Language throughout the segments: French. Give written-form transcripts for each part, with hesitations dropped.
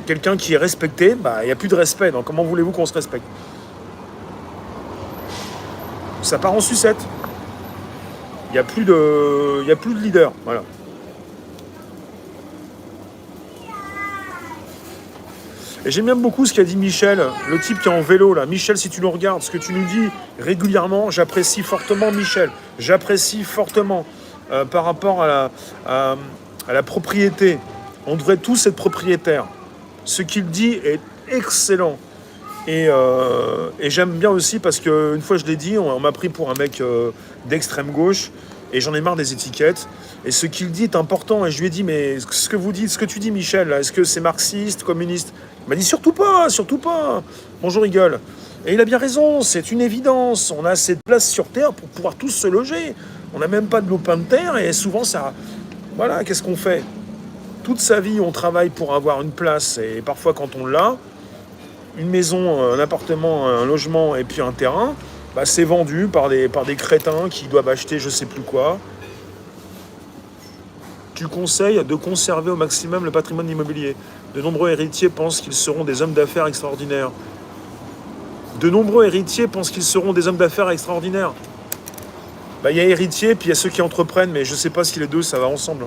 Quelqu'un qui est respecté, il n'y a plus de respect. Donc comment voulez-vous qu'on se respecte? Ça part en sucette. Il y a plus de leader. Voilà. Et j'aime bien beaucoup ce qu'a dit Michel, le type qui est en vélo là. Michel, si tu nous regardes, ce que tu nous dis régulièrement, j'apprécie fortement Michel. J'apprécie fortement par rapport à la propriété. On devrait tous être propriétaires. Ce qu'il dit est excellent. Et j'aime bien aussi parce qu'une fois je l'ai dit, on m'a pris pour un mec d'extrême gauche et j'en ai marre des étiquettes. Et ce qu'il dit est important. Et je lui ai dit, mais ce que vous dites, ce que tu dis, Michel, est-ce que c'est marxiste, communiste? Il m'a dit, surtout pas, surtout pas. Bonjour, rigole. Et il a bien raison, c'est une évidence. On a assez de place sur Terre pour pouvoir tous se loger. On n'a même pas de lopin de terre et souvent ça... Voilà, qu'est-ce qu'on fait? Toute sa vie, on travaille pour avoir une place et parfois quand on l'a, une maison, un appartement, un logement et puis un terrain, c'est vendu par des crétins qui doivent acheter je sais plus quoi. Tu conseilles de conserver au maximum le patrimoine immobilier. De nombreux héritiers pensent qu'ils seront des hommes d'affaires extraordinaires. De nombreux héritiers pensent qu'ils seront des hommes d'affaires extraordinaires. Il y a héritiers, puis il y a ceux qui entreprennent, mais je sais pas si les deux, ça va ensemble.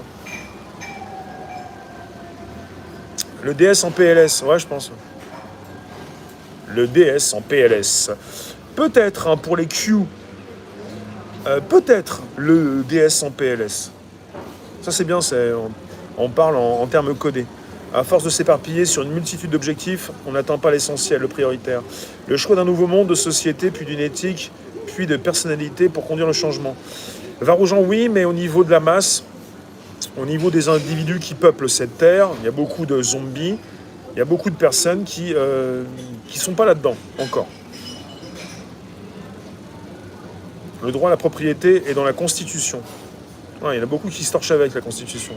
Le DS en PLS, ouais, je pense. Le DS en PLS. Peut-être, pour les Q, peut-être le DS en PLS. Ça, c'est bien, on parle en termes codés. À force de s'éparpiller sur une multitude d'objectifs, on n'atteint pas l'essentiel, le prioritaire. Le choix d'un nouveau monde de société, puis d'une éthique, puis de personnalité pour conduire le changement. Varoujan, oui, mais au niveau de la masse, au niveau des individus qui peuplent cette terre, il y a beaucoup de zombies, il y a beaucoup de personnes qui sont pas là-dedans, encore. Le droit à la propriété est dans la Constitution. Ouais, il y en a beaucoup qui se torchent avec la Constitution.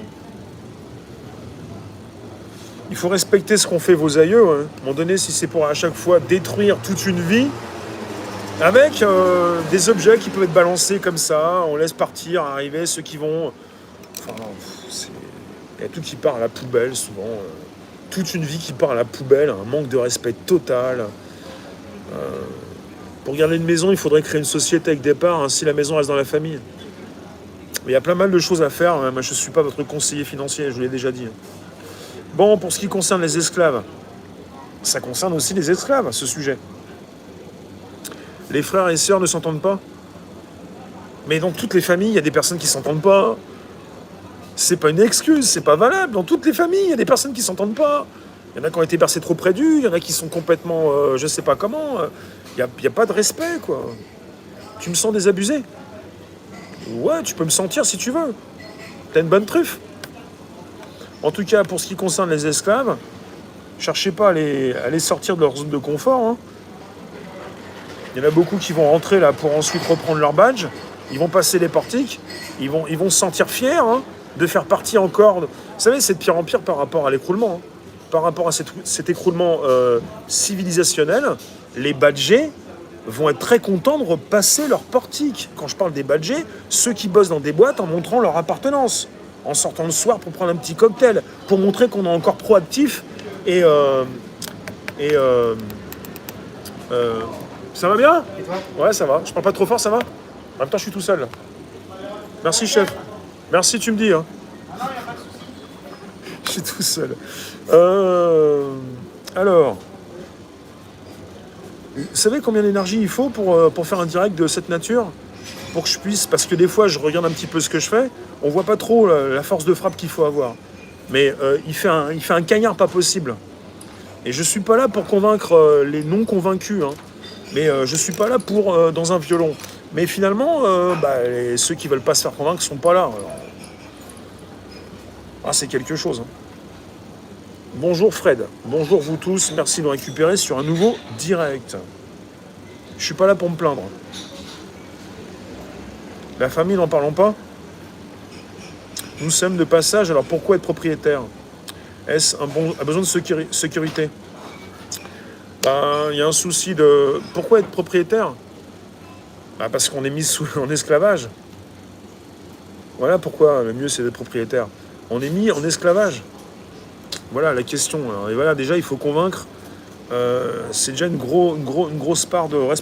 Il faut respecter ce qu'ont fait vos aïeux. Hein. À un moment donné, si c'est pour à chaque fois détruire toute une vie, avec des objets qui peuvent être balancés comme ça, on laisse partir, arriver ceux qui vont... Enfin, il y a tout qui part à la poubelle, souvent. Toute une vie qui part à la poubelle, un manque de respect total. Pour garder une maison, il faudrait créer une société avec des parts, si la maison reste dans la famille. Mais il y a plein mal de choses à faire. Hein. Moi, je ne suis pas votre conseiller financier, je vous l'ai déjà dit. Bon, pour ce qui concerne les esclaves, ça concerne aussi les esclaves, ce sujet. Les frères et sœurs ne s'entendent pas. Mais dans toutes les familles, il y a des personnes qui ne s'entendent pas. C'est pas une excuse, c'est pas valable. Dans toutes les familles, il y a des personnes qui ne s'entendent pas. Il y en a qui ont été bercés trop près d'eux, il y en a qui sont complètement, je sais pas comment. Il n'y a pas de respect, quoi. Tu me sens désabusé? Ouais, tu peux me sentir si tu veux. T'as une bonne truffe. En tout cas, pour ce qui concerne les esclaves, cherchez pas à les sortir de leur zone de confort. Hein. Il y en a beaucoup qui vont rentrer là pour ensuite reprendre leur badge. Ils vont passer les portiques. Ils vont se sentir fiers de faire partie encore. Vous savez, c'est de pire en pire par rapport à l'écroulement. Hein. Par rapport à cet écroulement civilisationnel, les badgés vont être très contents de repasser leur portique. Quand je parle des badgés, ceux qui bossent dans des boîtes en montrant leur appartenance, en sortant le soir pour prendre un petit cocktail, pour montrer qu'on est encore proactif et ça va bien? Et toi? Ouais, ça va. Je parle pas trop fort, ça va? En même temps, je suis tout seul. Là. Merci, chef. Merci, tu me dis. Hein. Non, il n'y a pas de souci. Je suis tout seul. Alors, vous savez combien d'énergie il faut pour faire un direct de cette nature? Pour que je puisse, parce que des fois, je regarde un petit peu ce que je fais, on voit pas trop la force de frappe qu'il faut avoir. Mais il fait un cagnard pas possible. Et je suis pas là pour convaincre les non convaincus. Hein. Mais je suis pas là pour dans un violon. Mais finalement, ceux qui veulent pas se faire convaincre sont pas là. Alors... Ah, c'est quelque chose. Hein. Bonjour Fred. Bonjour vous tous. Merci de me récupérer sur un nouveau direct. Je suis pas là pour me plaindre. La famille, n'en parlons pas. Nous sommes de passage, alors pourquoi être propriétaire? Est-ce un besoin de sécurité? Il y a un souci de... Pourquoi être propriétaire? Parce qu'on est mis en esclavage. Voilà pourquoi le mieux c'est d'être propriétaire. On est mis en esclavage. Voilà la question. Alors, et voilà, déjà, il faut convaincre. C'est déjà une grosse part de responsabilité.